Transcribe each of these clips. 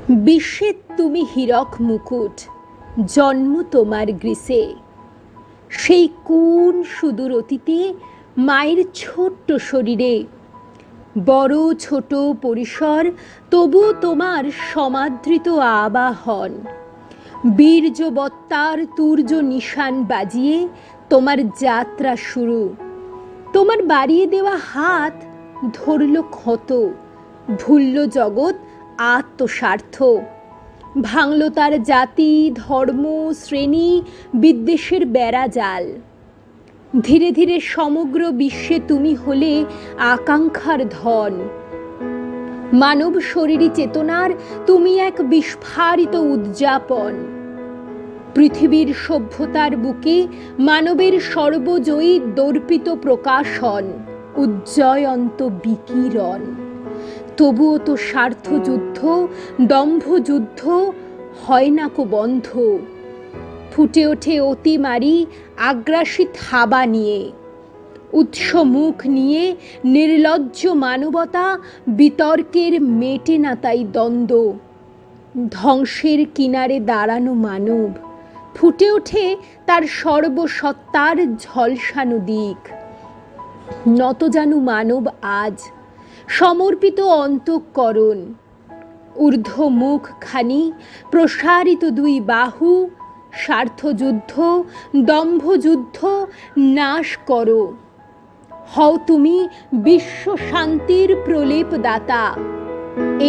বিশ্বে তুমি হীরক মুকুট, জন্ম তোমার গ্রীসে। সেই কোন সুদূর অতীতে মায়ের ছোট্ট শরীরে, বড় ছোট পরিসর তবু তোমার সমাদৃত আবাহন। বীর্যবত্তার তুর্য নিশান বাজিয়ে তোমার যাত্রা শুরু। তোমার বাড়িয়ে দেওয়া হাত ধরল ক্ষত, ভুলল জগৎ আত্মস্বার্থ। ভাঙল তার জাতি, ধর্ম, শ্রেণী, বিদ্বেষের বেড়াজাল। ধীরে ধীরে সমগ্র বিশ্বে তুমি হলে আকাঙ্ক্ষার ধন। মানব শরীরী চেতনার তুমি এক বিস্ফারিত উদযাপন। পৃথিবীর সভ্যতার বুকে মানবের সর্বজয়ী দর্পিত প্রকাশন, উজ্জয়ন্ত বিকিরণ। তবুও তো স্বার্থযুদ্ধ, দম্ভযুদ্ধ হয় না কো বন্ধ। ফুটে ওঠে অতিমারি আগ্রাসী থাবা নিয়ে, উৎস মুখ নিয়ে নির্লজ্জ মানবতা বিতর্কের মেটে না তাই দ্বন্দ্ব। ধ্বংসের কিনারে দাঁড়ানো মানব ফুটে ওঠে তার সর্বসত্তার ঝলসানো দিক। নত জানু মানব আজ, সমর্পিত অন্তঃকরণ। ঊর্ধ্ব মুখখানি, প্রসারিত দুই বাহু, স্বার্থযুদ্ধ, দম্ভযুদ্ধ নাশ করো। হও তুমি বিশ্ব শান্তির প্রলেপ দাতা।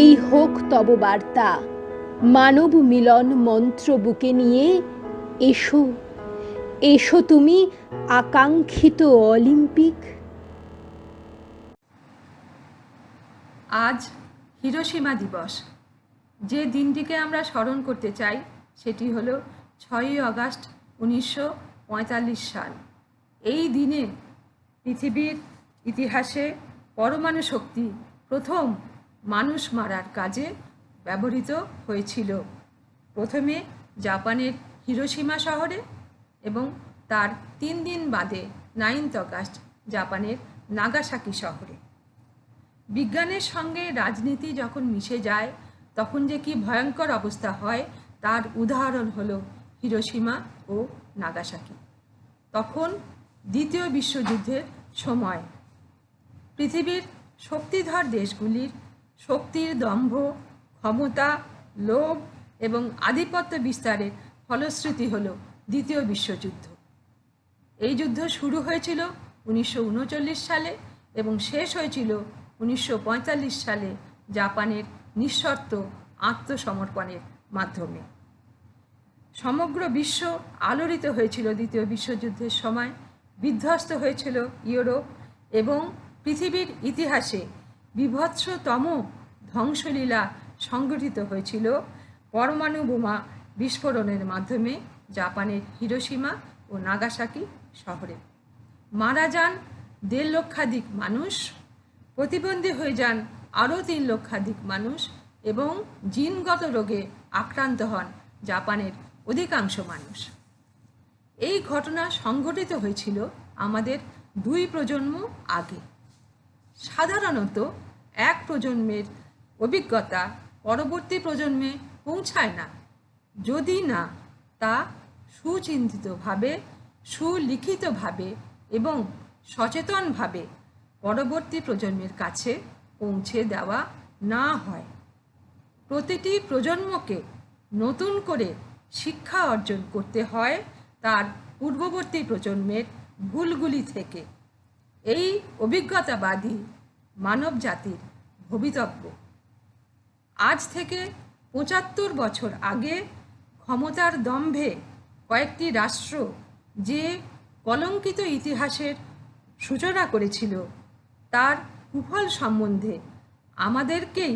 এই হোক তব বার্তা, মানব মিলন মন্ত্র বুকে নিয়ে এসো, এসো তুমি আকাঙ্ক্ষিত অলিম্পিক। আজ হিরোশিমা দিবস। যে দিনটিকে আমরা স্মরণ করতে চাই সেটি হলো 6ই আগস্ট 1945 সাল। এই দিনে পৃথিবীর ইতিহাসে পরমাণু শক্তি প্রথম মানুষ মারার কাজে ব্যবহৃত হয়েছিল। প্রথমে জাপানের হিরোশিমা শহরে এবং তার 3 দিন বাদে 9th আগস্ট জাপানের নাগাসাকি শহরে। বিজ্ঞানের সঙ্গে রাজনীতি যখন মিশে যায় তখন যে কি ভয়ঙ্কর অবস্থা হয় তার উদাহরণ হলো হিরোশিমা ও নাগাসাকি। তখন দ্বিতীয় বিশ্বযুদ্ধের সময় পৃথিবীর শক্তিধর দেশগুলির শক্তির দম্ভ, ক্ষমতা, লোভ এবং আধিপত্য বিস্তারের ফলশ্রুতি হলো দ্বিতীয় বিশ্বযুদ্ধ। এই যুদ্ধ শুরু হয়েছিল 1939 সালে এবং শেষ হয়েছিল 1945 সালে জাপানের নিঃশর্ত আত্মসমর্পণের মাধ্যমে। সমগ্র বিশ্ব আলোড়িত হয়েছিল দ্বিতীয় বিশ্বযুদ্ধের সময়, বিধ্বস্ত হয়েছিল ইউরোপ এবং পৃথিবীর ইতিহাসে বীভৎসতম ধ্বংসলীলা সংঘটিত হয়েছিল পরমাণু বোমা বিস্ফোরণের মাধ্যমে জাপানের হিরোশিমা ও নাগাসাকি শহরে। মারা যান 1.5 লক্ষাধিক মানুষ, প্রতিবন্ধী হয়ে যান আরও 3 লক্ষাধিক মানুষ এবং জিনগত রোগে আক্রান্ত হন জাপানের অধিকাংশ মানুষ। এই ঘটনা সংঘটিত হয়েছিল আমাদের 2 প্রজন্ম আগে। সাধারণত এক প্রজন্মের অভিজ্ঞতা পরবর্তী প্রজন্মে পৌঁছায় না, যদি না তা সুচিন্তিতভাবে, সুলিখিতভাবে এবং সচেতনভাবে পরবর্তী প্রজন্মের কাছে পৌঁছে দেওয়া না হয়। প্রতিটি প্রজন্মকে নতুন করে শিক্ষা অর্জন করতে হয় তার পূর্ববর্তী প্রজন্মের ভুলগুলি থেকে। এই অভিজ্ঞতাবাদী মানব জাতির ভবিতব্য। আজ থেকে 75 বছর আগে ক্ষমতার দম্ভে কয়েকটি রাষ্ট্র যে কলঙ্কিত ইতিহাসের সূচনা করেছিল তার কুফল সম্বন্ধে আমাদেরকেই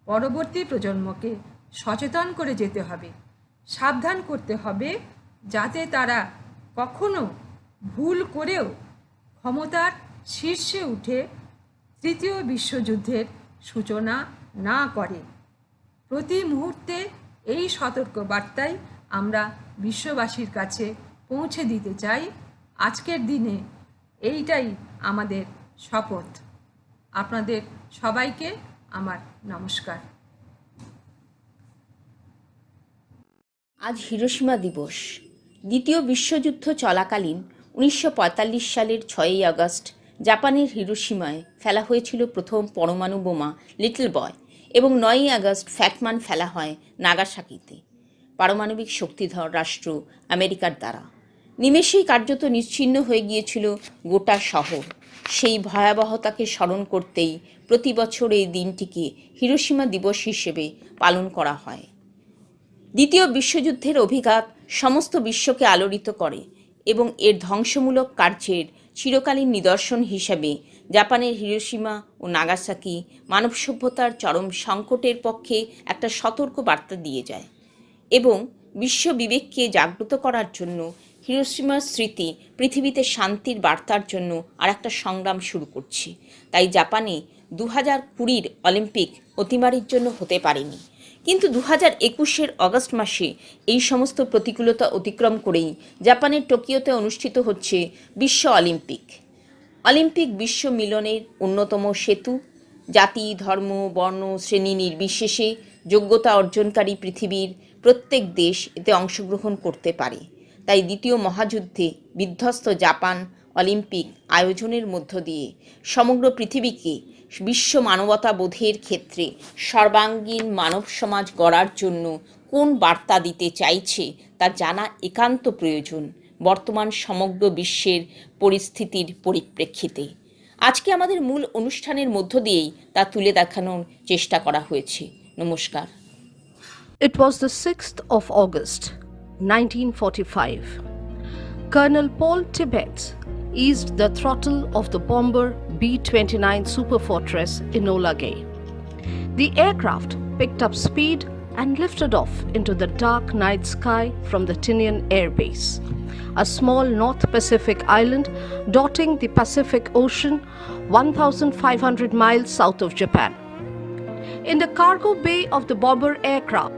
পরবর্তী প্রজন্মকে সচেতন করে যেতে হবে, সাবধান করতে হবে, যাতে তারা কখনো ভুল করেও ক্ষমতার শীর্ষে উঠে তৃতীয় বিশ্বযুদ্ধের সূচনা না করে। প্রতি মুহূর্তে এই সতর্কবার্তাই আমরা বিশ্ববাসীর কাছে পৌঁছে দিতে চাই। আজকের দিনে এইটাই আমাদের শপথ। আপনাদের সবাইকে আমার নমস্কার। আজ হিরোশিমা দিবস। দ্বিতীয় বিশ্বযুদ্ধ চলাকালীন 1945 সালের 6ই আগস্ট জাপানের হিরোশিমায় ফেলা হয়েছিল প্রথম পরমাণু বোমা লিটল বয় এবং 9ই আগস্ট ফ্যাটম্যান ফেলা হয় নাগাসাকিতে পারমাণবিক শক্তিধর রাষ্ট্র আমেরিকার দ্বারা। নিমেষেই কার্যত নিশ্চিহ্ন হয়ে গিয়েছিল গোটা শহর। সেই ভয়াবহতাকে স্মরণ করতেই প্রতি বছর এই দিনটিকে হিরোশিমা দিবস হিসেবে পালন করা হয়। দ্বিতীয় বিশ্বযুদ্ধের অভিঘাত সমস্ত বিশ্বকে আলোড়িত করে এবং এর ধ্বংসমূলক কার্যের চিরকালীন নিদর্শন হিসাবে জাপানের হিরোশিমা ও নাগাসাকি মানব সভ্যতার চরম সংকটের পক্ষে একটা সতর্ক বার্তা দিয়ে যায় এবং বিশ্ব বিবেককে জাগ্রত করার জন্য হিরোশিমার স্মৃতি পৃথিবীতে শান্তির বার্তার জন্য আর একটা সংগ্রাম শুরু করছে। তাই জাপানে 2020 অলিম্পিক অতিমারির জন্য হতে পারেনি, কিন্তু 2021 অগস্ট মাসে এই সমস্ত প্রতিকূলতা অতিক্রম করেই জাপানের টোকিওতে অনুষ্ঠিত হচ্ছে বিশ্ব অলিম্পিক। অলিম্পিক বিশ্ব মিলনের অন্যতম সেতু। জাতি, ধর্ম, বর্ণ, শ্রেণী নির্বিশেষে যোগ্যতা অর্জনকারী পৃথিবীর প্রত্যেক দেশ এতে অংশগ্রহণ করতে পারে। তাই দ্বিতীয় মহাযুদ্ধে বিধ্বস্ত জাপান অলিম্পিক আয়োজনের মধ্য দিয়ে সমগ্র পৃথিবীকে বিশ্ব মানবতাবোধের ক্ষেত্রে সর্বাঙ্গীন মানব সমাজ গড়ার জন্য কোন বার্তা দিতে চাইছে তা জানা একান্ত প্রয়োজন বর্তমান সমগ্র বিশ্বের পরিস্থিতির পরিপ্রেক্ষিতে। আজকে আমাদের মূল অনুষ্ঠানের মধ্য দিয়েই তা তুলে দেখানোর চেষ্টা করা হয়েছে। নমস্কার। It was the 6th of August, 1945. Colonel Paul Tibbets eased the throttle of the bomber B-29 Superfortress Enola Gay. The aircraft picked up speed and lifted off into the dark night sky from the Tinian Air Base, a small North Pacific island dotting the Pacific Ocean 1,500 miles south of Japan. In the cargo bay of the bomber aircraft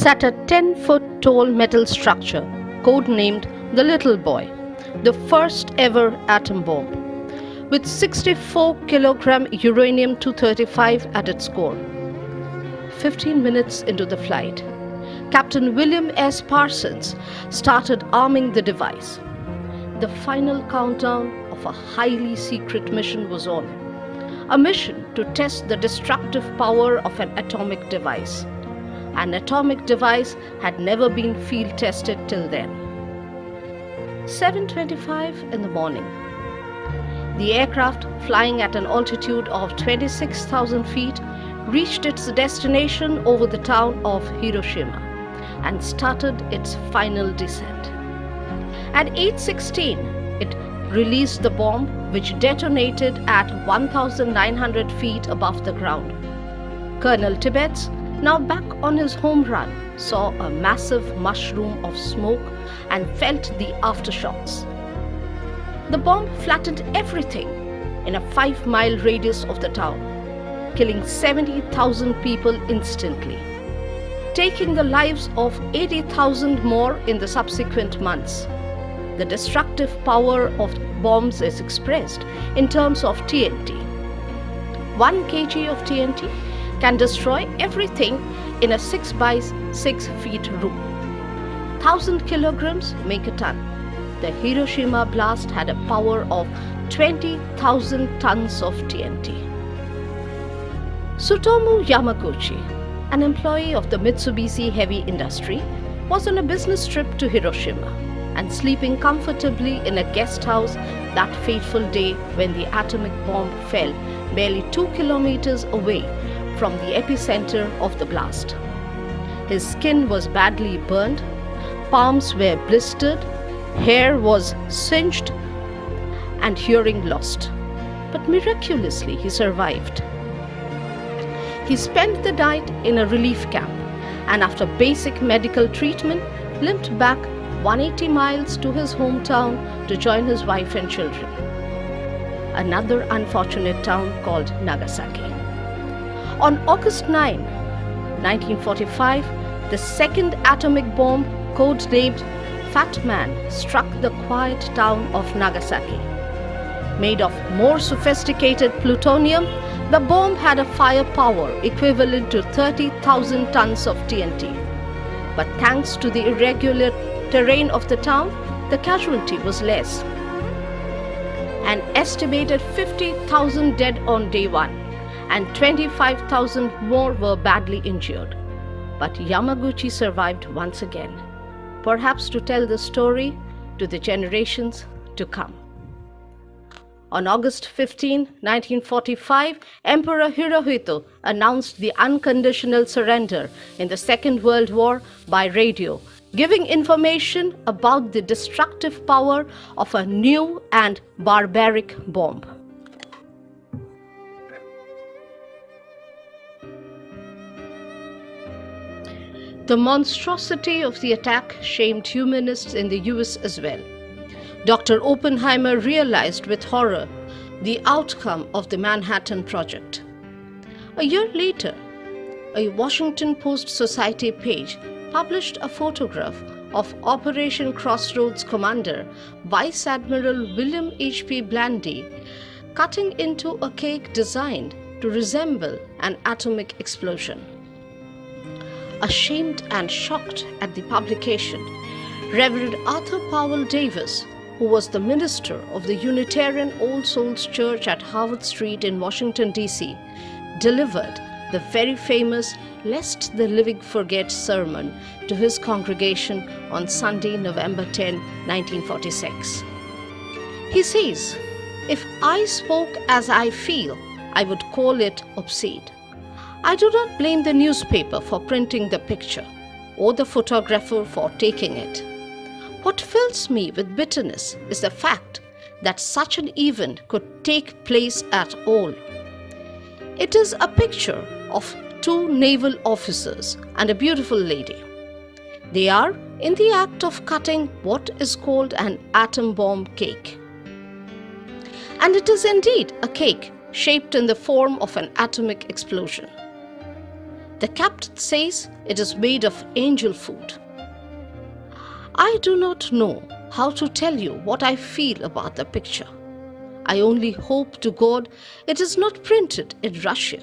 sat a 10-foot tall metal structure codenamed the Little Boy, the first ever atom bomb, with 64 kilogram uranium-235 at its core. 15 minutes into the flight, Captain William S. Parsons started arming the device. The final countdown of a highly secret mission was on, a mission to test the destructive power of an atomic device. An atomic device had never been field tested till then. 7:25 in the morning. The aircraft, flying at an altitude of 26,000 feet, reached its destination over the town of Hiroshima and started its final descent. At 8:16, it released the bomb, which detonated at 1,900 feet above the ground. Colonel Tibbets, now back on his home run, saw a massive mushroom of smoke and felt the aftershocks. The bomb flattened everything in a 5-mile radius of the town, killing 70,000 people instantly, taking the lives of 80,000 more in the subsequent months. The destructive power of bombs is expressed in terms of TNT. 1 kg of TNT can destroy everything in a 6 by 6 feet room. 1,000 kilograms make a ton. The Hiroshima blast had a power of 20,000 tons of TNT. Tsutomu Yamaguchi, an employee of the Mitsubishi Heavy Industry, was on a business trip to Hiroshima and sleeping comfortably in a guest house that fateful day when the atomic bomb fell barely 2 kilometers away from the epicenter of the blast. His skin was badly burned, palms were blistered, hair was singed, and hearing lost. But miraculously, he survived. He spent the night in a relief camp and after basic medical treatment, limped back 180 miles to his hometown to join his wife and children. Another unfortunate town called Nagasaki. On August 9, 1945, the second atomic bomb, codenamed Fat Man, struck the quiet town of Nagasaki. Made of more sophisticated plutonium, the bomb had a firepower equivalent to 30,000 tons of TNT. but thanks to the irregular terrain of the town, the casualty was less. An estimated 50,000 dead on day one, and 25,000 more were badly injured. But Yamaguchi survived once again, perhaps to tell the story to the generations to come. On August 15, 1945, Emperor Hirohito announced the unconditional surrender in the Second World War by radio, giving information about the destructive power of a new and barbaric bomb. The monstrosity of the attack shamed humanists in the US as well. Dr. Oppenheimer realized with horror the outcome of the Manhattan Project. A year later, a Washington Post Society page published a photograph of Operation Crossroads commander Vice Admiral William H.P. Blandy cutting into a cake designed to resemble an atomic explosion. Ashamed and shocked at the publication, Reverend Arthur Powell Davis, who was the minister of the Unitarian All Souls Church at Harvard Street in Washington, D.C., delivered the very famous Lest the Living Forget sermon to his congregation on Sunday, November 10, 1946. He says, "If I spoke as I feel, I would call it obscene. I do not blame the newspaper for printing the picture or the photographer for taking it. What fills me with bitterness is the fact that such an event could take place at all. It is a picture of two naval officers and a beautiful lady. They are in the act of cutting what is called an atom bomb cake. And it is indeed a cake shaped in the form of an atomic explosion. The captain says it is made of angel food. I do not know how to tell you what I feel about the picture. I only hope to God it is not printed in Russia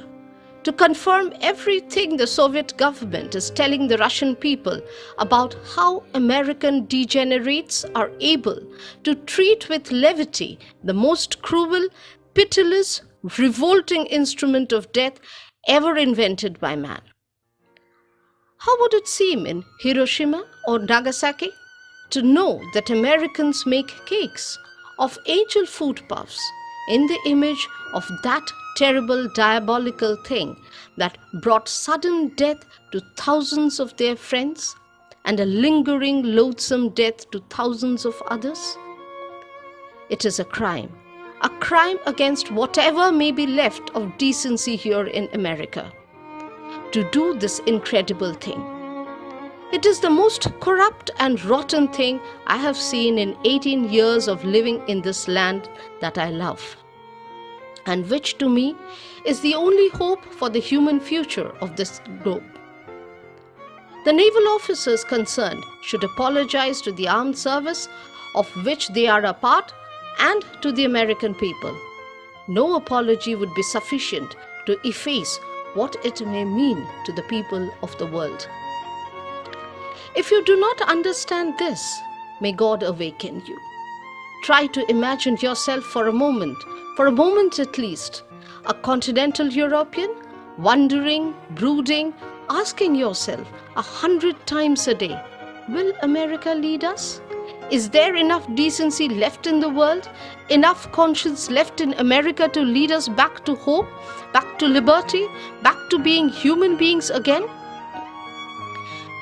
to confirm everything the Soviet government is telling the Russian people about how American degenerates are able to treat with levity the most cruel, pitiless, revolting instrument of death ever invented by man. How would it seem in Hiroshima or Nagasaki to know that Americans make cakes of angel food puffs in the image of that terrible diabolical thing that brought sudden death to thousands of their friends and a lingering loathsome death to thousands of others? It is a crime against whatever may be left of decency here in America, to do this incredible thing. It is the most corrupt and rotten thing I have seen in 18 years of living in this land that I love, and which to me is the only hope for the human future of this globe. The naval officers concerned should apologize to the armed service of which they are a part and to the American people. No apology would be sufficient to efface what it may mean to the people of the world. If you do not understand this, may God awaken you. Try to imagine yourself for a moment at least, a continental European, wondering, brooding, asking yourself 100 times a day, will America lead us? Is there enough decency left in the world, enough conscience left in America to lead us back to hope, back to liberty, back to being human beings again?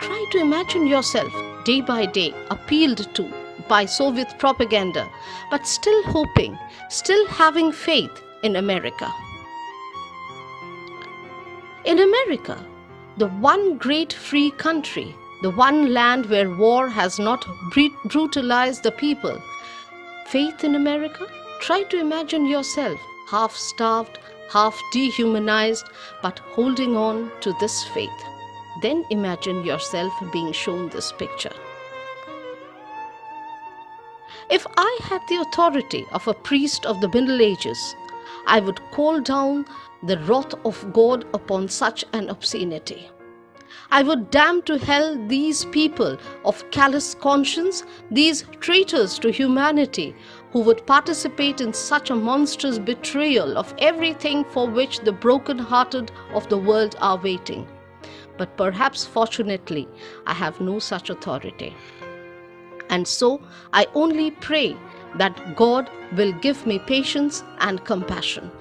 Try to imagine yourself day by day appealed to by Soviet propaganda, but still hoping, still having faith in America. In America, the one great free country, the one land where war has not brutalized the people, faith in America? Try to imagine yourself half starved, half dehumanized, but holding on to this faith. Then imagine yourself being shown this picture. If I had the authority of a priest of the Middle Ages, I would call down the wrath of God upon such an obscenity. I would damn to hell these people of callous conscience, these traitors to humanity, who would participate in such a monstrous betrayal of everything for which the broken-hearted of the world are waiting. But perhaps fortunately, I have no such authority. And so I only pray that God will give me patience and compassion,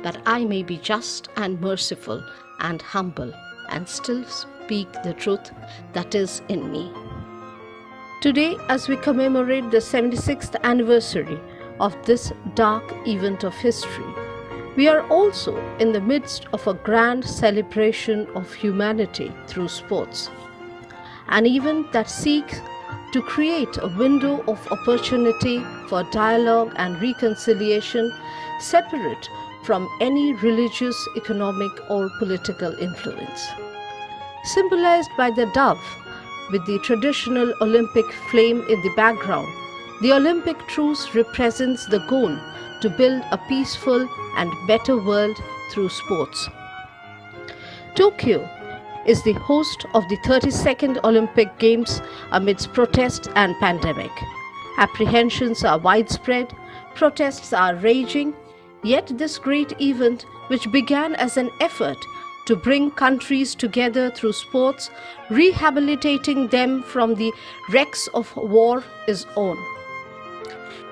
that I may be just and merciful and humble and still speak the truth that is in me. Today, as we commemorate the 76th anniversary of this dark event of history, we are also in the midst of a grand celebration of humanity through sports, an event that seeks to create a window of opportunity for dialogue and reconciliation separate from any religious, economic, or political influence. Symbolized by the dove, with the traditional Olympic flame in the background, the Olympic truce represents the goal to build a peaceful and better world through sports. Tokyo is the host of the 32nd Olympic Games amidst protests and pandemic. Apprehensions are widespread, protests are raging, yet this great event, which began as an effort to bring countries together through sports, rehabilitating them from the wrecks of war, is on.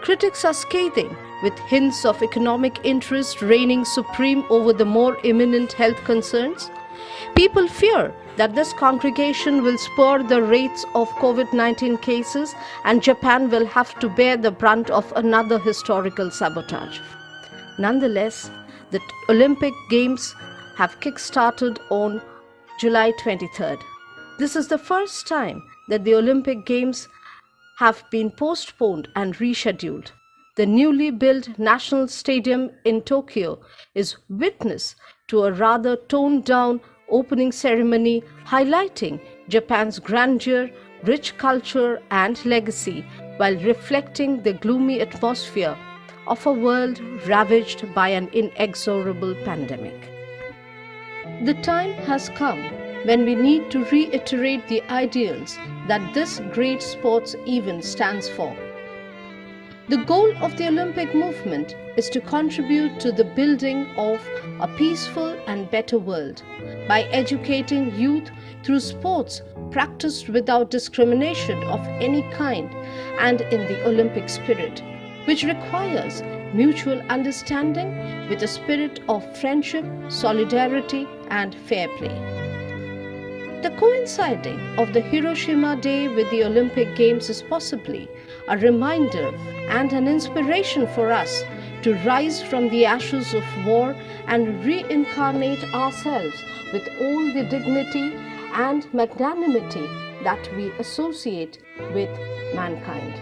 Critics are scathing, with hints of economic interest reigning supreme over the more imminent health concerns. People fear that this congregation will spur the rates of COVID-19 cases and Japan will have to bear the brunt of another historical sabotage. Nonetheless, the Olympic Games have kick-started on July 23rd. This is the first time that the Olympic Games have been postponed and rescheduled. The newly built National Stadium in Tokyo is witness to a rather toned-down opening ceremony highlighting Japan's grandeur, rich culture, and legacy, while reflecting the gloomy atmosphere of a world ravaged by an inexorable pandemic. The time has come when we need to reiterate the ideals that this great sports event stands for. The goal of the Olympic movement is to contribute to the building of a peaceful and better world by educating youth through sports practiced without discrimination of any kind and in the Olympic spirit, which requires mutual understanding with a spirit of friendship, solidarity, and fair play. The coinciding of the Hiroshima Day with the Olympic Games is possibly a reminder and an inspiration for us to rise from the ashes of war and reincarnate ourselves with all the dignity and magnanimity that we associate with mankind.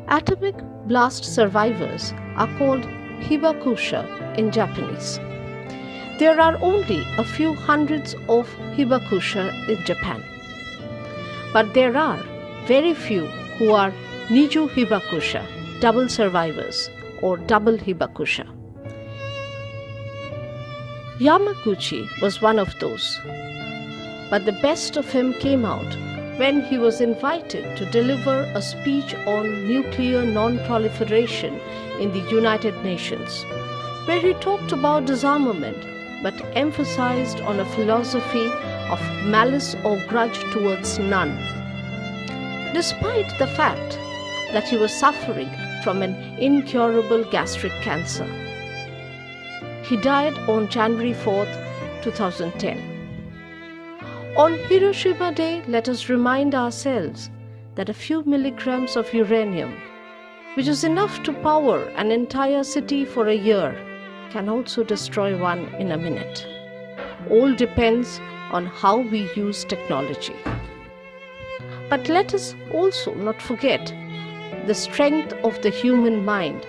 Atomic blast survivors are called hibakusha in Japanese. There are only a few hundreds of hibakusha in Japan, but there are very few who are Niju hibakusha, double survivors, or double hibakusha. Yamaguchi was one of those, but the best of him came out when he was invited to deliver a speech on nuclear non-proliferation in the United Nations, where he talked about disarmament but emphasized on a philosophy of malice or grudge towards none. Despite the fact that he was suffering from an incurable gastric cancer. He died on January 4th, 2010. On Hiroshima Day, let us remind ourselves that a few milligrams of uranium, which is enough to power an entire city for a year, can also destroy one in a minute. All depends on how we use technology. But let us also not forget the strength of the human mind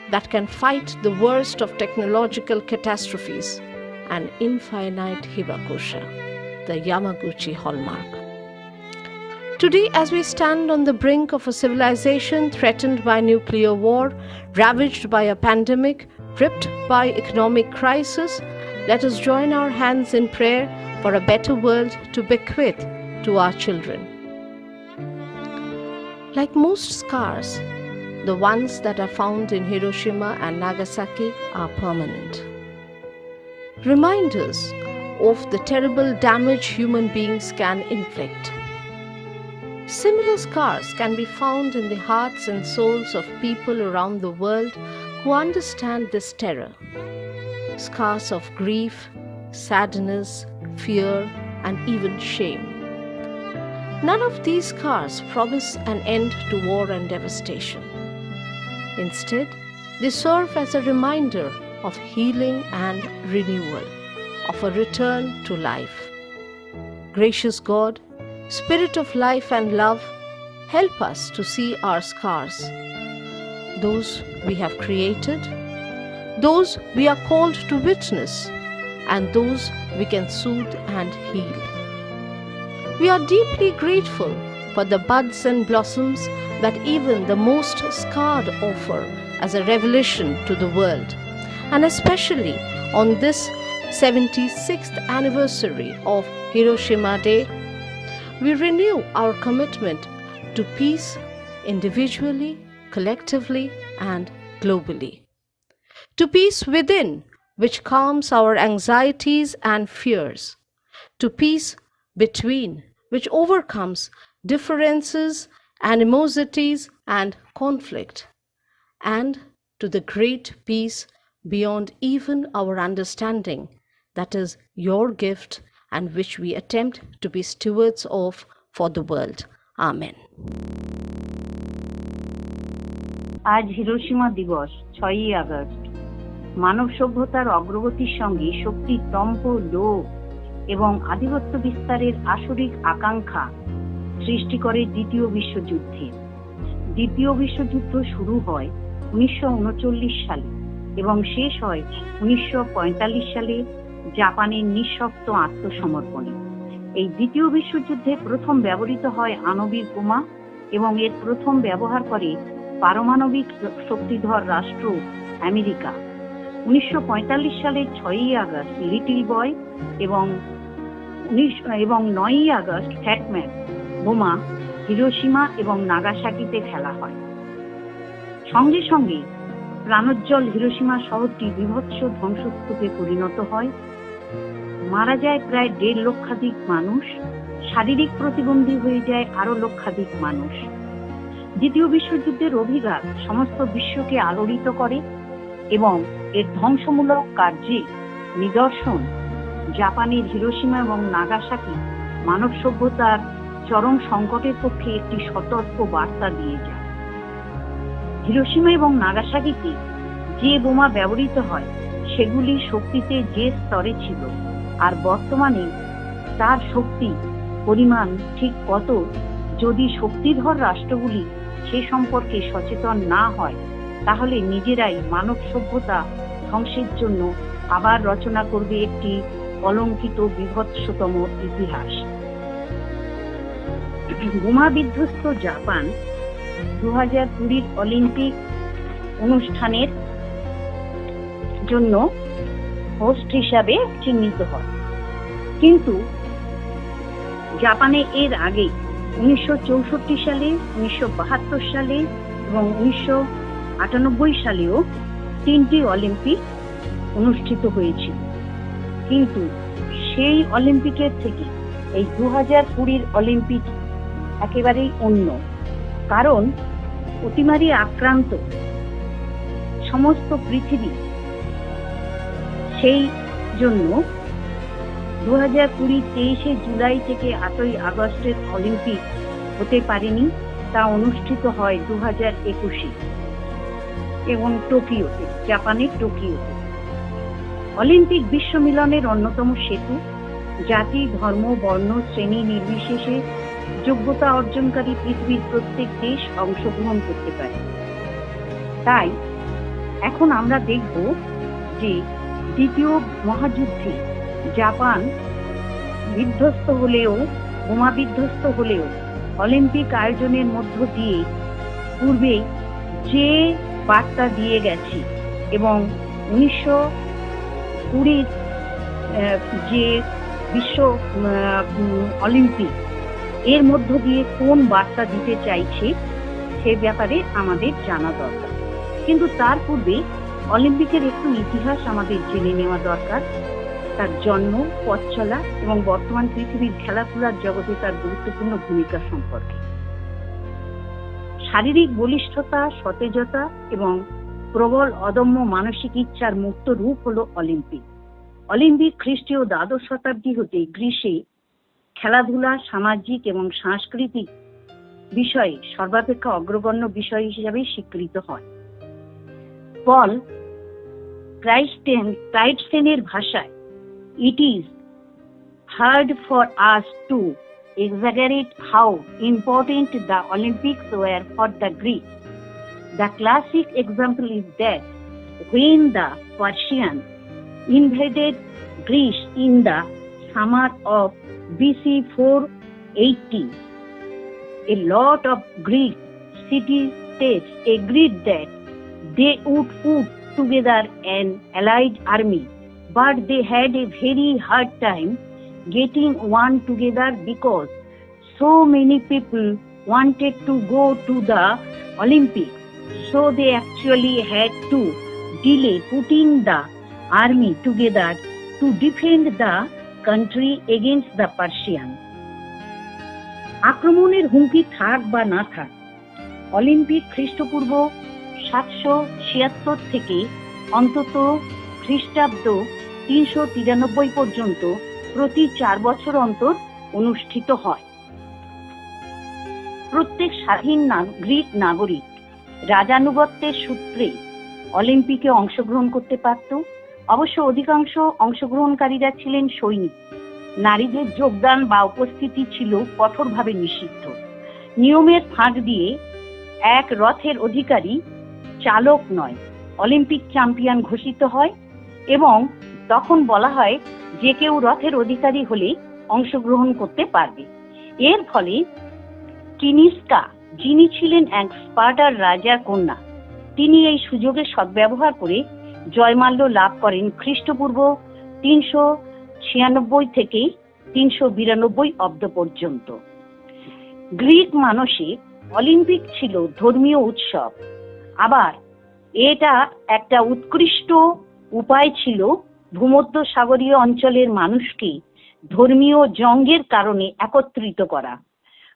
that can fight the worst of technological catastrophes, an infinite hibakusha, the Yamaguchi hallmark. Today, as we stand on the brink of a civilization threatened by nuclear war, ravaged by a pandemic, gripped by economic crisis, let us join our hands in prayer for a better world to bequeath to our children. Like most scars, the ones that are found in Hiroshima and Nagasaki are permanent. Reminders of the terrible damage human beings can inflict. Similar scars can be found in the hearts and souls of people around the world who understand this terror. Scars of grief, sadness, fear, and even shame. None of these scars promise an end to war and devastation. Instead, they serve as a reminder of healing and renewal, of a return to life. Gracious God, Spirit of life and love, help us to see our scars, those we have created, those we are called to witness, and those we can soothe and heal. We are deeply grateful for the buds and blossoms that even the most scarred offer as a revelation to the world, and especially on this 76th anniversary of Hiroshima Day, we renew our commitment to peace individually, collectively, and globally. To peace within, which calms our anxieties and fears. To peace between, which overcomes differences, animosities, and conflict. And to the great peace beyond even our understanding, that is your gift and which we attempt to be stewards of for the world. Amen. আজ Hiroshima দিবস 6ই August. মানব সভ্যতার অগ্রগতির সঙ্গে শক্তির দম্ভ, লোভ এবং আধিপত্য বিস্তারের আসরিক আকাঙ্ক্ষা সৃষ্টি করে দ্বিতীয় বিশ্বযুদ্ধে। দ্বিতীয় বিশ্বযুদ্ধ শুরু হয় 1939 সালে এবং শেষ হয় 1945 সালে জাপানের নিঃশর্ত আত্মসমর্পণে। এই দ্বিতীয় বিশ্বযুদ্ধে প্রথম ব্যবহৃত হয় আণবিক বোমা এবং এর প্রথম ব্যবহার করে পারমাণবিক শক্তিধর রাষ্ট্র আমেরিকা। 1945 সালের 6ই আগস্ট লিটল বয় এবং 9ই আগস্ট ফ্যাটম্যান বোমা হিরোশিমা এবং নাগাসাকিতে ফেলা হয়। সঙ্গে সঙ্গে প্রাণোজ্জ্বল হিরোশিমা শহরটি বীভৎস ধ্বংসস্তূপে পরিণত হয়। মারা যায় প্রায় 1.5 লক্ষাধিক মানুষ, শারীরিক প্রতিবন্ধী হয়ে যায় আরো লক্ষাধিক মানুষ। দ্বিতীয় বিশ্বযুদ্ধের অভিঘাত সমস্ত বিশ্বকে আলোড়িত করে এবং এর ধ্বংসমূলক কার্যে নিদর্শন জাপানের হিরোশিমা এবং নাগাসাকি মানব সভ্যতার চরম সংকটের পক্ষে একটি সতর্ক বার্তা দিয়ে যায়। হিরোশিমা এবং নাগাসাকিতে যে বোমা ব্যবহৃত হয় সেগুলি শক্তিতে যে স্তরে ছিল, আর বর্তমানে তার শক্তি পরিমাণ ঠিক কত, যদি শক্তিধর রাষ্ট্রগুলি সে সম্পর্কে সচেতন না হয়, তাহলে নিজেরাই মানব সভ্যতা ধ্বংসের জন্য আবার রচনা করবে একটি কলঙ্কিত বীভৎসতম ইতিহাস। বোমা বিধ্বস্ত জাপান 2020 অলিম্পিক অনুষ্ঠানের জন্য হোস্ট হিসাবে চিহ্নিত হয়, কিন্তু জাপানে এর আগে 1964 সালে, 1972 সালে এবং 1998 সালেও 3টি অলিম্পিক অনুষ্ঠিত হয়েছিল। কিন্তু সেই অলিম্পিকের থেকে এই 2020 অলিম্পিক একেবারেই অন্য, কারণ অতিমারি আক্রান্ত সমস্ত পৃথিবী। সেই জন্য 2020 23শে জুলাই থেকে 8ই আগস্টের অলিম্পিক হতে পারেনি, তা অনুষ্ঠিত হয় 2021-এ এবং টোকিওতে, জাপানের টোকিওতে। অলিম্পিক বিশ্ব মিলনের অন্যতম সেতু, জাতি, ধর্ম, বর্ণ, শ্রেণী নির্বিশেষে যোগ্যতা অর্জনকারী পৃথিবীর প্রত্যেক দেশ অংশগ্রহণ করতে পারে। তাই এখন আমরা দেখব যে দ্বিতীয় মহাযুদ্ধে জাপান বিধ্বস্ত হলেও, বোমা বিধ্বস্ত হলেও অলিম্পিক আয়োজনের মধ্য দিয়ে পূর্বেই যে বার্তা দিয়ে গেছে এবং 1920 যে বিশ্ব অলিম্পিক এর মধ্য দিয়ে কোন বার্তা দিতে চাইছে সে ব্যাপারে আমাদের জানা দরকার। কিন্তু তার পূর্বে অলিম্পিকের একটু ইতিহাস আমাদের জেনে নেওয়া দরকার, তার জন্ম, পথ চলা এবং বর্তমান পৃথিবীর খেলাধুলার জগতে তার গুরুত্বপূর্ণ ভূমিকা সম্পর্কে। শারীরিক বলিষ্ঠতা, সতেজতা এবং প্রবল অদম্য মানসিক ইচ্ছার মুক্ত রূপ হলো অলিম্পিক। অলিম্পিক খ্রিস্টীয় দ্বাদশ শতাব্দী হতে গ্রীসে খেলাধুলা সামাজিক এবং সাংস্কৃতিক বিষয়ে সর্বাপেক্ষা অগ্রগণ্য বিষয় হিসাবে স্বীকৃত হয়। পল ক্রাইস্টেনের ভাষায়, "It is hard for us to exaggerate how important the Olympics were for the Greeks. The classic example is that when the Persians invaded Greece in the summer of BC 480, a lot of Greek city-states agreed that they would put together an allied army, but they had a very hard time getting one together because so many people wanted to go to the Olympics. So they actually had to delay putting the army together to defend the country against the Persians." আক্রমণের হুমকি থাক বা না থাক, Olympic খ্রিস্টপূর্ব 776 থেকে অন্তত খ্রিস্টাব্দ 393 পর্যন্ত প্রতি 4 বছর অন্তর অনুষ্ঠিত হয়। প্রত্যেক স্বাধীন গ্রিক নাগরিক রাজানুগত্যের সূত্রে অলিম্পিকে অংশগ্রহণ করতে পারত। অবশ্য অধিকাংশ অংশগ্রহণকারীরা ছিলেন সৈনিক। নারীদের যোগদান বা উপস্থিতি ছিল কঠোরভাবে নিষিদ্ধ। নিয়মের ফাঁক দিয়ে এক রথের অধিকারী, চালক নয়, অলিম্পিক চ্যাম্পিয়ন ঘোষিত হয় এবং তখন বলা হয় যে কেউ রথের অধিকারী হলে অংশগ্রহণ করতে পারবে। এর ফলে কিনিস্কা, যিনি ছিলেন এক স্পার্টার রাজার কন্যা, তিনি এই সুযোগের সদ্ব্যবহার করে জয়মাল্য লাভ করেন খ্রিস্টপূর্ব 396 থেকে 392 অব্দ পর্যন্ত। গ্রিক মানুষে অলিম্পিক ছিল ধর্মীয় উৎসব, আবার এটা একটা উৎকৃষ্ট উপায় ছিল ভূমধ্যসাগরীয় অঞ্চলের মানুষকে ধর্মীয় জঙ্গের কারণে একত্রিত করা।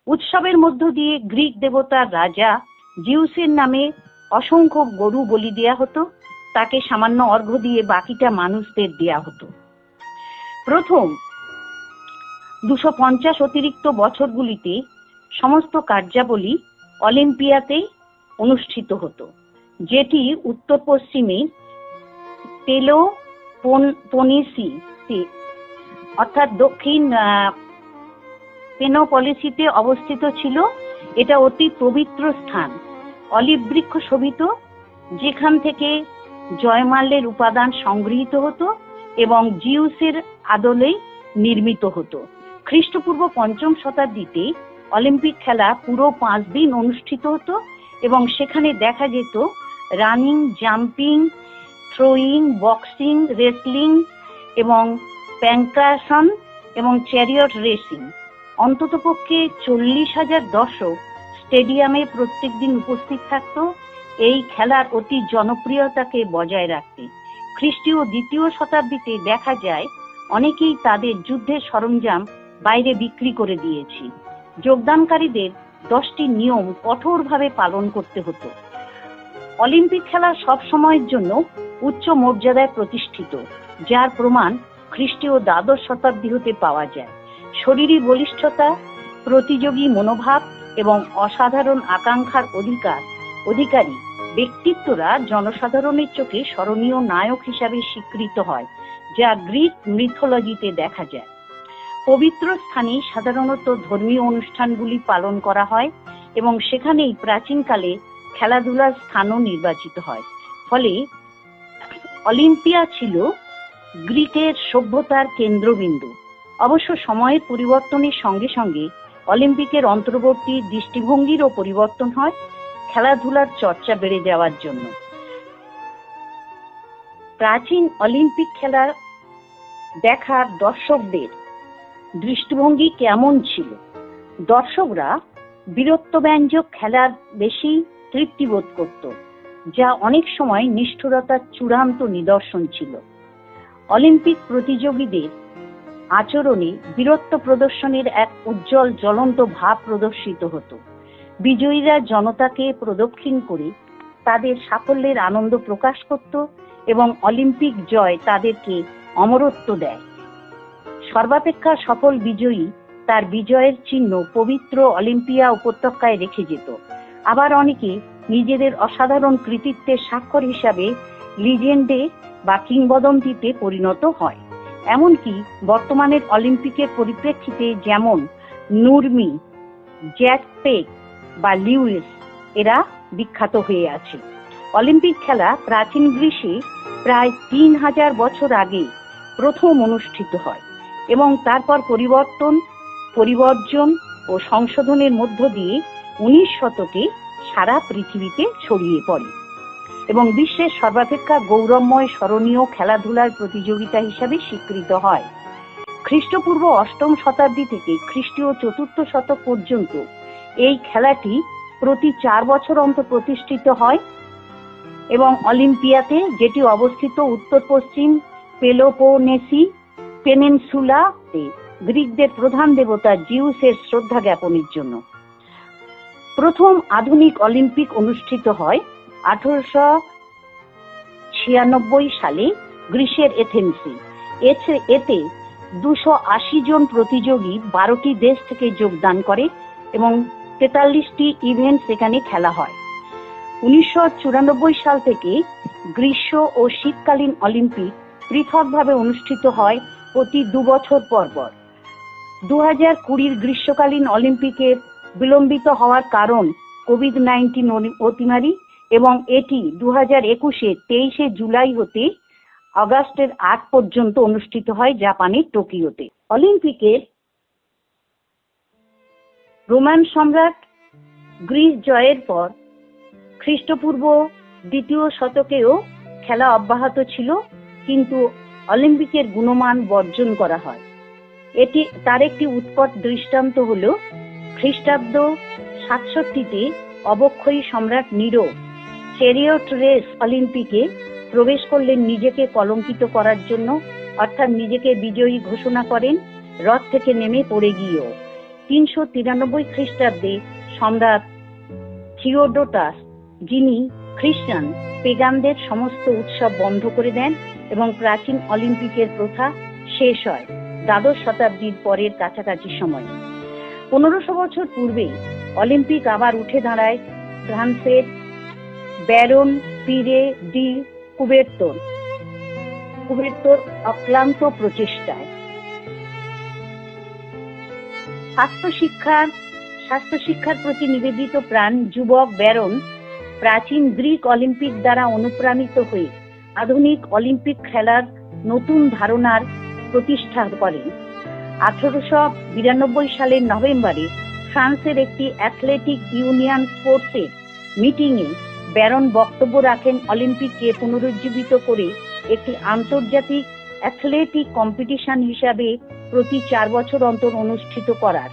উৎসবের মধ্য দিয়ে গ্রিক দেবতার রাজা জিউসের নামে অসংখ্য গরু বলি দেয়া হতো, তাকে সামান্য অর্ঘ্য দিয়ে বাকিটা মানুষদের দেয়া হতো। প্রথম 250 অতিরিক্ত বছরগুলিতে সমস্ত কার্যাবলী অলিম্পিয়াতে অনুষ্ঠিত হতো, যেটি উত্তর পশ্চিমে পেলোপনেসিতে অর্থাৎ দক্ষিণ পেনোপলিসিতে অবস্থিত ছিল। এটা অতি পবিত্র স্থান, অলিভ বৃক্ষ শোভিত, যেখান থেকে জয়মাল্যের উপাদান সংগৃহীত হতো এবং জিউসের আদলে নির্মিত হতো। খ্রিস্টপূর্ব 5ম শতাব্দীতে অলিম্পিক খেলা পুরো 5 দিন অনুষ্ঠিত হতো এবং সেখানে দেখা যেত running, jumping, throwing, boxing, wrestling এবং প্যাঙ্কাসন এবং চ্যারিয়ট রেসিং। অন্ততপক্ষে 40,000 দর্শক স্টেডিয়ামে প্রত্যেক দিন উপস্থিত থাকত এই খেলার অতি জনপ্রিয়তাকে বজায় রাখতে। খ্রিস্টীয় 2য় শতাব্দীতে দেখা যায় অনেকেই তাদের যুদ্ধের সরঞ্জাম বাইরে বিক্রি করে দিয়েছে। যোগদানকারীদের 10টি নিয়ম কঠোরভাবে পালন করতে হতো। অলিম্পিক খেলা সব সময়ের জন্য উচ্চ মর্যাদায় প্রতিষ্ঠিত, যার প্রমাণ খ্রিস্টীয় 12 শতাব্দী হতে পাওয়া যায়। শরীরী বলিষ্ঠতা, প্রতিযোগী মনোভাব এবং অসাধারণ আকাঙ্ক্ষার অধিকারী ব্যক্তিত্বরা জনসাধারণের চোখে স্মরণীয় নায়ক হিসাবে স্বীকৃত হয়, যা গ্রিক মিথোলজিতে দেখা যায়। পবিত্র স্থানে সাধারণত ধর্মীয় অনুষ্ঠানগুলি পালন করা হয় এবং সেখানেই প্রাচীনকালে খেলাধুলার স্থানও নির্বাচিত হয়। ফলে অলিম্পিয়া ছিল গ্রিকের সভ্যতার কেন্দ্রবিন্দু। অবশ্য সময়ের পরিবর্তনের সঙ্গে সঙ্গে অলিম্পিকের অন্তর্বর্তী দৃষ্টিভঙ্গিরও পরিবর্তন হয় খেলাধুলার চর্চা বেড়ে যাওয়ার জন্য। প্রাচীন অলিম্পিক খেলা দেখার দর্শকদের দৃষ্টিভঙ্গি কেমন ছিল? দর্শকরা বীরত্বব্যঞ্জক খেলার বেশি তৃপ্তি বোধ করত, যা অনেক সময় নিষ্ঠুরতার চূড়ান্ত নিদর্শন ছিল। অলিম্পিক প্রতিযোগীদের আচরণে বীরত্ব প্রদর্শনের এক উজ্জ্বল জ্বলন্ত ভাব প্রদর্শিত হতো। বিজয়ীরা জনতাকে প্রদক্ষিণ করে তাদের সাফল্যের আনন্দ প্রকাশ করত এবং অলিম্পিক জয় তাদেরকে অমরত্ব দেয়। সর্বাপেক্ষা সফল বিজয়ী তার বিজয়ের চিহ্ন পবিত্র অলিম্পিয়া উপত্যকায় রেখে যেত। আবার অনেকে নিজেদের অসাধারণ কৃতিত্বের স্বাক্ষর হিসাবে লিজেন্ডে বা কিংবদন্তিতে পরিণত হয়। এমনকি বর্তমানের অলিম্পিকের পরিপ্রেক্ষিতে যেমন নুরমি, জ্যাক পেক বা লিউইস এরা বিখ্যাত হয়ে আছে। অলিম্পিক খেলা প্রাচীন গ্রীসে প্রায় 3000 বছর আগে প্রথম অনুষ্ঠিত হয় এবং তারপর পরিবর্জন ও সংশোধনের মধ্য দিয়ে 19 শতকে সারা পৃথিবীতে ছড়িয়ে পড়ে এবং বিশ্বের সর্বাপেক্ষা গৌরবময় স্মরণীয় খেলাধুলার প্রতিযোগিতা হিসাবে স্বীকৃত হয়। খ্রিস্টপূর্ব 8ম শতাব্দী থেকে খ্রিস্টীয় 4র্থ শতক পর্যন্ত এই খেলাটি প্রতি 4 বছর অন্তর প্রতিষ্ঠিত হয় এবং অলিম্পিয়াতে, যেটি অবস্থিত উত্তর পশ্চিম পেলোপোনেসি পেনিনসুলাতে, গ্রিকদের প্রধান দেবতা জিউসের শ্রদ্ধা জ্ঞাপনের জন্য। প্রথম আধুনিক অলিম্পিক অনুষ্ঠিত হয় 1896 সালে গ্রিসের এথেন্সে। এতে 280 জন প্রতিযোগী 12টি দেশ থেকে যোগদান করে এবং 43টি ইভেন্ট সেখানে খেলা হয়। 1994 সাল থেকে গ্রীষ্ম ও শীতকালীন অলিম্পিক পৃথকভাবে অনুষ্ঠিত হয় প্রতি 2 বছর পর পর। 2020 গ্রীষ্মকালীন অলিম্পিকের বিলম্বিত হওয়ার কারণ কোভিড-19 অতিমারি এবং এটি 2021-এ 23 জুলাই হতে আগস্টের 8 পর্যন্ত অনুষ্ঠিত হয় জাপানের টোকিওতে। অলিম্পিকের রোমান সম্রাট গ্রিস জয়ের পর খ্রিস্টপূর্ব 2য় শতকেও খেলা অব্যাহত ছিল, কিন্তু অলিম্পিকের গুণমান বর্জন করা হয়। তার একটি উৎকট দৃষ্টান্ত হল খ্রিস্টাব্দ 67-তে অবক্ষয়ী সম্রাট নিরো চ্যারিয়ট রেস অলিম্পিকে প্রবেশ করলেন নিজেকে কলঙ্কিত করার জন্য, অর্থাৎ নিজেকে বিজয়ী ঘোষণা করেন রথ থেকে নেমে পড়ে গিয়েও। 393 খ্রিস্টাব্দে সম্রাট থিওডোটাস, যিনি খ্রিস্টান, পেগানদের সমস্ত উৎসব বন্ধ করে দেন এবং প্রাচীন অলিম্পিকের প্রথা শেষ হয় দ্বাদশ শতাব্দীর পরের কাছাকাছি সময়ে। 1500 বছর পূর্বে অলিম্পিক আবার উঠে দাঁড়ায় ফ্রান্সের ব্যারন পিরে ডি কুবেরতোর অক্লান্ত প্রচেষ্টায়। স্বাস্থ্য শিক্ষার প্রতি নিবেদিত প্রাণ যুবক ব্যারন প্রাচীন গ্রিক অলিম্পিক দ্বারা অনুপ্রাণিত হয়ে আধুনিক অলিম্পিক খেলার নতুন ধারণার প্রতিষ্ঠা করেন। 1892 সালের নভেম্বরে ফ্রান্সের একটি অ্যাথলেটিক ইউনিয়ন স্পোর্টসের মিটিংয়ে ব্যারন বক্তব্য রাখেন অলিম্পিককে পুনরুজ্জীবিত করে একটি আন্তর্জাতিক অ্যাথলেটিক কম্পিটিশন হিসাবে প্রতি 4 বছর অন্তর অনুষ্ঠিত করার।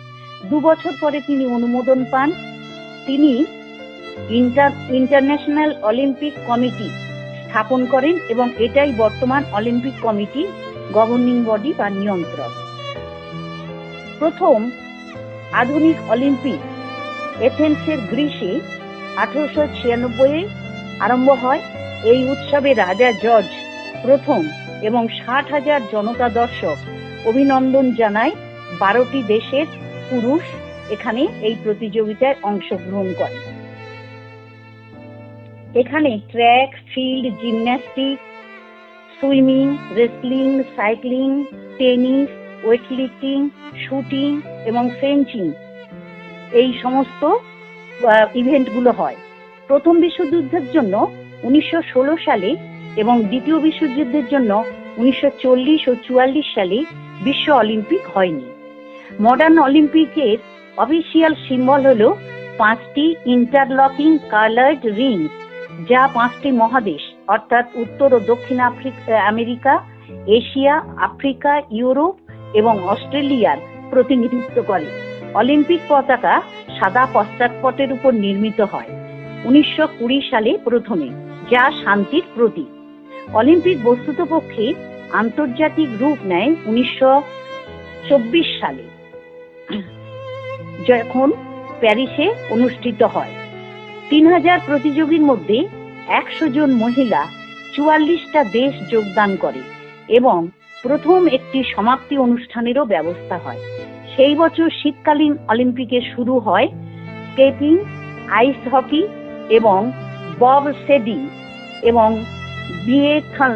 2 বছর পরে তিনি অনুমোদন পান। তিনি ইন্টারন্যাশনাল অলিম্পিক কমিটি স্থাপন করেন এবং এটাই বর্তমান অলিম্পিক কমিটি গভর্নিং বডি বা নিয়ন্ত্রক। প্রথম আধুনিক অলিম্পিক এথেন্সের গ্রিসে 1896-এ আরম্ভ হয়। এই উৎসবে রাজা জর্জ প্রথম এবং 60,000 জনতা দর্শক অভিনন্দন জানায়। 12টি দেশের পুরুষ এখানে এই প্রতিযোগিতায় অংশগ্রহণ করে। এখানে track, field, gymnastic, swimming, wrestling, cycling, tennis, weightlifting, shooting এবং ফেন্সিং এই সমস্ত ইভেন্টগুলো হয়। প্রথম বিশ্বযুদ্ধের জন্য 1916 সালে এবং দ্বিতীয় বিশ্বযুদ্ধের জন্য 1940 ও 44 সালে বিশ্ব অলিম্পিক হয়নি। মডার্ন অলিম্পিকের অফিসিয়াল সিম্বল হলো 5টি ইন্টারলকিং কালার্ড রিং, যা 5টি মহাদেশ অর্থাৎ উত্তর ও দক্ষিণ আমেরিকা, এশিয়া, আফ্রিকা, ইউরোপ এবং অস্ট্রেলিয়ার প্রতিনিধিত্ব করে। অলিম্পিক পতাকা সাদা পশ্চাৎপটের উপর নির্মিত হয় 1920 সালে প্রথমে, যা শান্তির প্রতীক। অলিম্পিক বস্তুতপক্ষে আন্তর্জাতিক রূপ নেয় 1924 সালে, যখন প্যারিসে অনুষ্ঠিত হয়। 3000 প্রতিযোগীর মধ্যে 100 জন মহিলা 44টা দেশ যোগদান করে এবং প্রথম একটি সমাপ্তি অনুষ্ঠানেরও ব্যবস্থা হয়। সেই বছর শীতকালীন অলিম্পিকে শুরু হয় স্কেটিং, আইস হকি এবং বব সেডিং এবং বিয়েথন।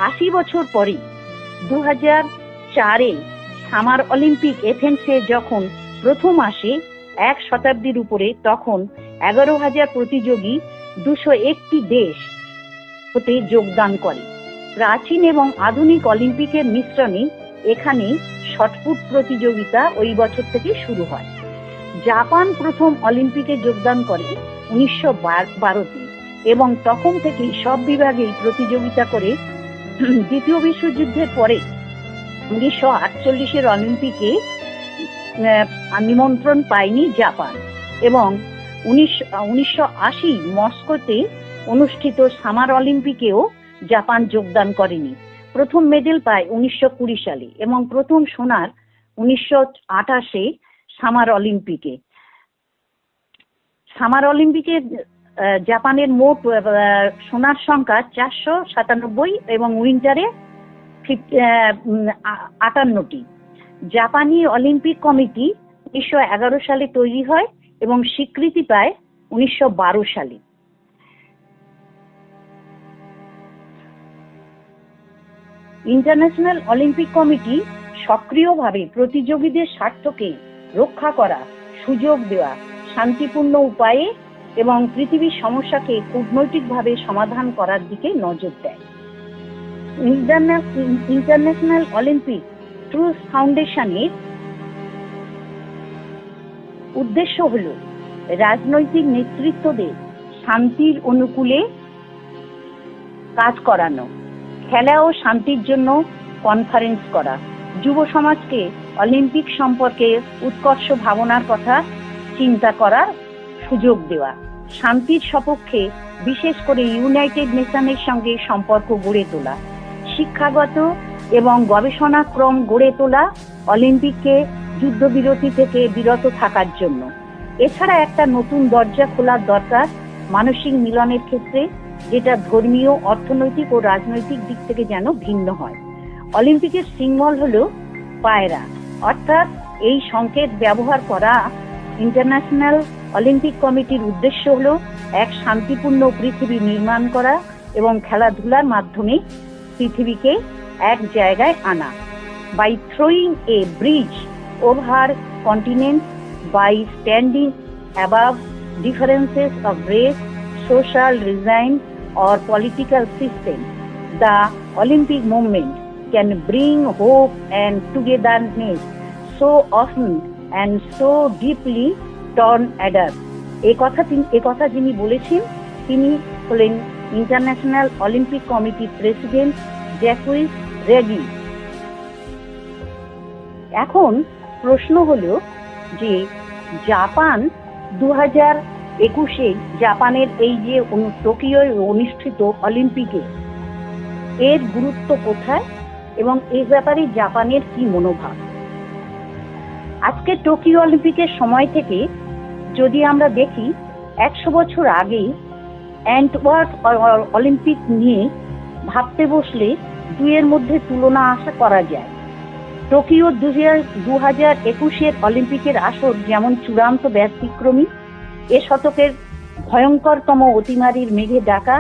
80 বছর পরে 2004-এ সামার অলিম্পিক এথেন্সে যখন প্রথম আসে, 1 শতাব্দীর উপরে, তখন 11,000 প্রতিযোগী 201টি দেশ হতে যোগদান করে। প্রাচীন এবং আধুনিক অলিম্পিকের মিশ্রণে এখানে শটপুট প্রতিযোগিতা ওই বছর থেকে শুরু হয়। জাপান প্রথম অলিম্পিকে যোগদান করে 1912-তে এবং তখন থেকেই সব বিভাগেই প্রতিযোগিতা করে। দ্বিতীয় বিশ্বযুদ্ধের পরে 1948-এর অলিম্পিকে নিমন্ত্রণ পায়নি জাপান এবং 1980 মস্কোতে অনুষ্ঠিত সামার অলিম্পিকেও জাপান যোগদান করেনি। প্রথম মেডেল পায় 1920 সালে এবং প্রথম সোনার 1928-এ সামার অলিম্পিকে। সামার অলিম্পিকে জাপানের মোট সোনার সংখ্যা 497 এবং উইন্টারে 58টি। জাপানি অলিম্পিক কমিটি 1911 সালে তৈরি হয় এবং স্বীকৃতি পায় 1912 সালে। ইন্টারন্যাশনাল অলিম্পিক কমিটি সক্রিয়ভাবে প্রতিযোগীদের স্বার্থকে রক্ষা করা, সুযোগ দেওয়া, শান্তিপূর্ণ উপায়ে এবং পৃথিবীর সমস্যাকে কূটনৈতিকভাবে সমাধান করার দিকে নজর দেয়। ইন্টারন্যাশনাল অলিম্পিক ট্রুথ ফাউন্ডেশনের উদ্দেশ্য হল রাজনৈতিক নেতৃত্বদের শান্তির অনুকূলে কাজ করানো, খেলা ও শান্তির জন্য কনফারেন্স করা, যুব সমাজকে অলিম্পিক সম্পর্কে উৎকর্ষ ভাবনার কথা চিন্তা করার সুযোগ দেওয়া, শান্তির সপক্ষে বিশেষ করে ইউনাইটেড নেশনের সঙ্গে সম্পর্ক গড়ে তোলা, শিক্ষাগত এবং গবেষণাক্রম গড়ে তোলা, অলিম্পিককে যুদ্ধবিরতি থেকে বিরত থাকার জন্য। এছাড়া একটা নতুন দরজা খোলার দরকার মানসিক মিলনের ক্ষেত্রে, যেটা ধর্মীয়, অর্থনৈতিক ও রাজনৈতিক দিক থেকে যেন ভিন্ন হয়। অলিম্পিকের সিম্বল হলো পায়রা, অর্থাৎ এই সংকেত ব্যবহার করা। ইন্টারন্যাশনাল অলিম্পিক কমিটির উদ্দেশ্য হলো এক শান্তিপূর্ণ পৃথিবী নির্মাণ করা এবং খেলাধুলার মাধ্যমে পৃথিবীকে এক জায়গায় আনা। By throwing a bridge over continent, by standing above differences of race, social regime or political system, the Olympic movement can bring hope and togetherness so often and so deeply torn asunder. এই কথা যিনি বলেছেন তিনি হলেন international Olympic কমিটির president জ্যাকুইস রেগি। এখন প্রশ্ন হলো যে জাপান 2021-এ জাপানের এই যে টোকিওয় অনুষ্ঠিত অলিম্পিকে এর গুরুত্ব কোথায় এবং এই ব্যাপারে জাপানের কি মনোভাব। আজকে টোকিও অলিম্পিকের সময় থেকে যদি আমরা দেখি 100 বছর আগে অ্যান্টওয়ার্প অলিম্পিক নিয়ে ভাবতে বসলে দুইয়ের মধ্যে তুলনা আশা করা যায়। টোকিও 2021-এর অলিম্পিকের আসর যেমন চূড়ান্ত ব্যতিক্রমী, এ শতকের ভয়ঙ্করতম অতিমারির মেঘে ঢাকা,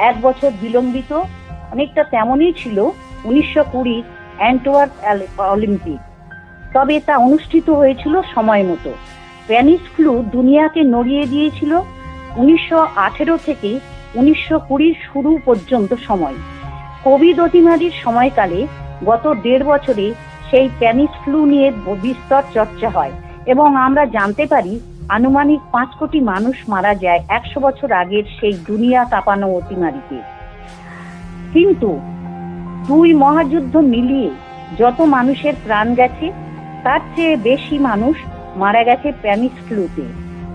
1 বছর বিলম্বিত, অনেকটা তেমনই ছিল 1920 অ্যান্টওয়ার্প অলিম্পিক। তবে তা অনুষ্ঠিত হয়েছিল সময় মতো। স্প্যানিশ ফ্লু দুনিয়াকে নড়িয়ে দিয়েছিল 1918 থেকে 1920 শুরু পর্যন্ত সময়। কোভিড অতিমারির সময়কালে গত 1.5 বছরে সেই স্প্যানিশ ফ্লু নিয়ে বিস্তর চর্চা হয় এবং আমরা জানতে পারি আনুমানিক 5 কোটি মানুষ মারা যায় 100 বছর আগের সেই দুনিয়া কাঁপানো অতিমারিতে। কিন্তু 2 মহাযুদ্ধ মিলিয়ে যত মানুষের প্রাণ গেছে তার চেয়ে বেশি মানুষ মারা গেছে স্প্যানিশ ফ্লুতে।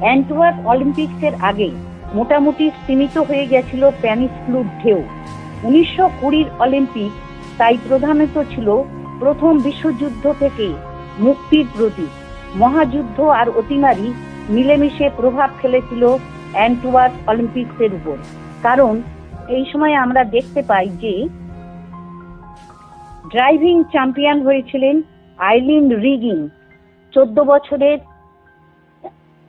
অ্যান্টওয়ার্প অলিম্পিক্সের আগে মোটামুটি সীমিত হয়ে গেছিল স্প্যানিশ ফ্লুর ঢেউ। 1920 অলিম্পিক তাই প্রধানত ছিল প্রথম বিশ্বযুদ্ধ থেকে মুক্তির প্রতীক। মহাযুদ্ধ আর অতিমারি মিলেমিশে প্রভাব ফেলেছিল অ্যান্টওয়ার্প অলিম্পিক্সের উপর। কারণ এই সময় আমরা দেখতে পাই যে ড্রাইভিং চ্যাম্পিয়ন হয়েছিলেন আইলিন রিগিং, 14 বছরের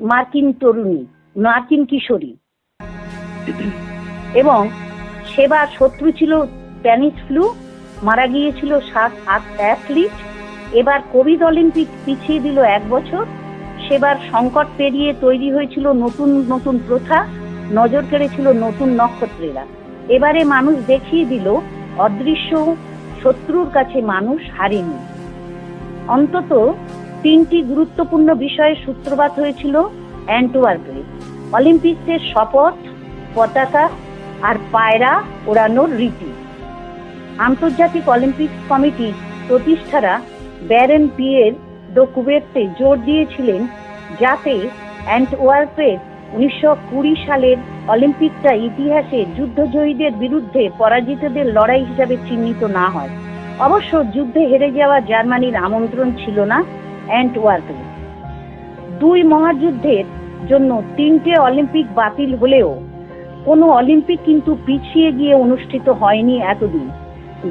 মার্কিন কিশোরী, এবং সেবার শত্রু ছিল স্প্যানিশ ফ্লু, মারা গিয়েছিল 7-8 অ্যাথলিট। এবার কোভিড অলিম্পিক পিছিয়ে দিল 1 বছর। সেবার সংকট পেরিয়ে তৈরি হয়েছিল নতুন নতুন প্রথা, নজর কেড়েছিল নতুন নক্ষত্রেরা। এবারে মানুষ দেখিয়ে দিল অদৃশ্য শত্রুর কাছে মানুষ হারেনি। অন্তত 3টি গুরুত্বপূর্ণ বিষয়ের সূত্রপাত হয়েছিল অ্যান্টওয়ার্পে: অলিম্পিক্সের শপথ, পতাকা আর পায়রা ওড়ানোর রীতি। আন্তর্জাতিক অলিম্পিক কমিটি প্রতিষ্ঠারা ব্যারেন পিয়ের দো কুবের্তে জোর দিয়েছিলেন যাতে অ্যান্টওয়ার্পের 1920 সালের অলিম্পিকটা ইতিহাসে যুদ্ধজয়ীদের বিরুদ্ধে পরাজিতদের লড়াই হিসাবে চিহ্নিত না হয়। অবশ্য যুদ্ধে হেরে যাওয়া জার্মানির আমন্ত্রণ ছিল না অ্যান্টওয়ার্পে। 2 মহাযুদ্ধের জন্য 3টে অলিম্পিক বাতিল হলেও কোনো অলিম্পিক কিন্তু পিছিয়ে গিয়ে অনুষ্ঠিত হয়নি এতদিন।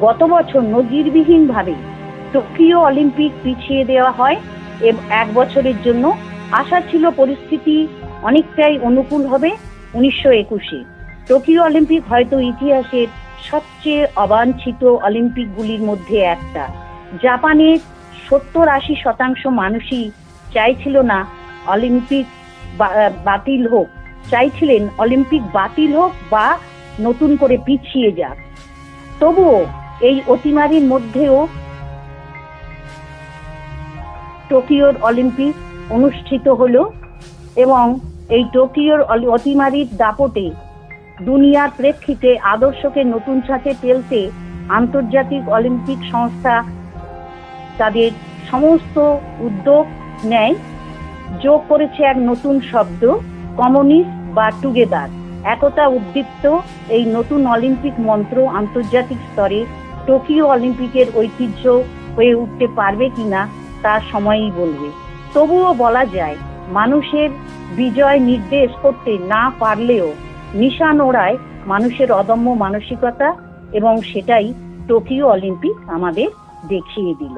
গত বছর নজিরবিহীনভাবে টোকিও অলিম্পিক পিছিয়ে দেওয়া হয় 1 বছরের জন্য। আশা ছিল পরিস্থিতি অনেকটাই অনুকূল হবে 1921-এ। টোকিও অলিম্পিক হয়তো ইতিহাসের সবচেয়ে অবাঞ্ছিত অলিম্পিকগুলির মধ্যে একটা। জাপানের 70-80% মানুষই চাইছিল না অলিম্পিক বাতিল হোক, চাইছিলেন অলিম্পিক বাতিল হোক বা নতুন করে পিছিয়ে যাক। তবুও এই অতিমারির মধ্যেও টোকিওর অলিম্পিক অনুষ্ঠিত হলো এবং এই টোকিওর অতিমারির দাপটে দুনিয়ার প্রেক্ষিতে আদর্শকে নতুন ছাঁচে ফেলতে আন্তর্জাতিক অলিম্পিক সংস্থা তাদের সমস্ত উদ্যোগ নেয়। যোগ করেছে এক নতুন শব্দ, কমিউনিস্ট বা টুগেদার। একতা উদ্দীপ্ত এই নতুন অলিম্পিক মন্ত্র আন্তর্জাতিক স্তরে টোকিও অলিম্পিকের ঐতিহ্য হয়ে উঠতে পারবে কিনা তা সময়ই বলবে। তবুও বলা যায়, মানুষের বিজয় নির্দেশ করতে না পারলেও নিশান ওড়ায় মানুষের অদম্য মানসিকতা, এবং সেটাই টোকিও অলিম্পিক আমাদের দেখিয়ে দিল।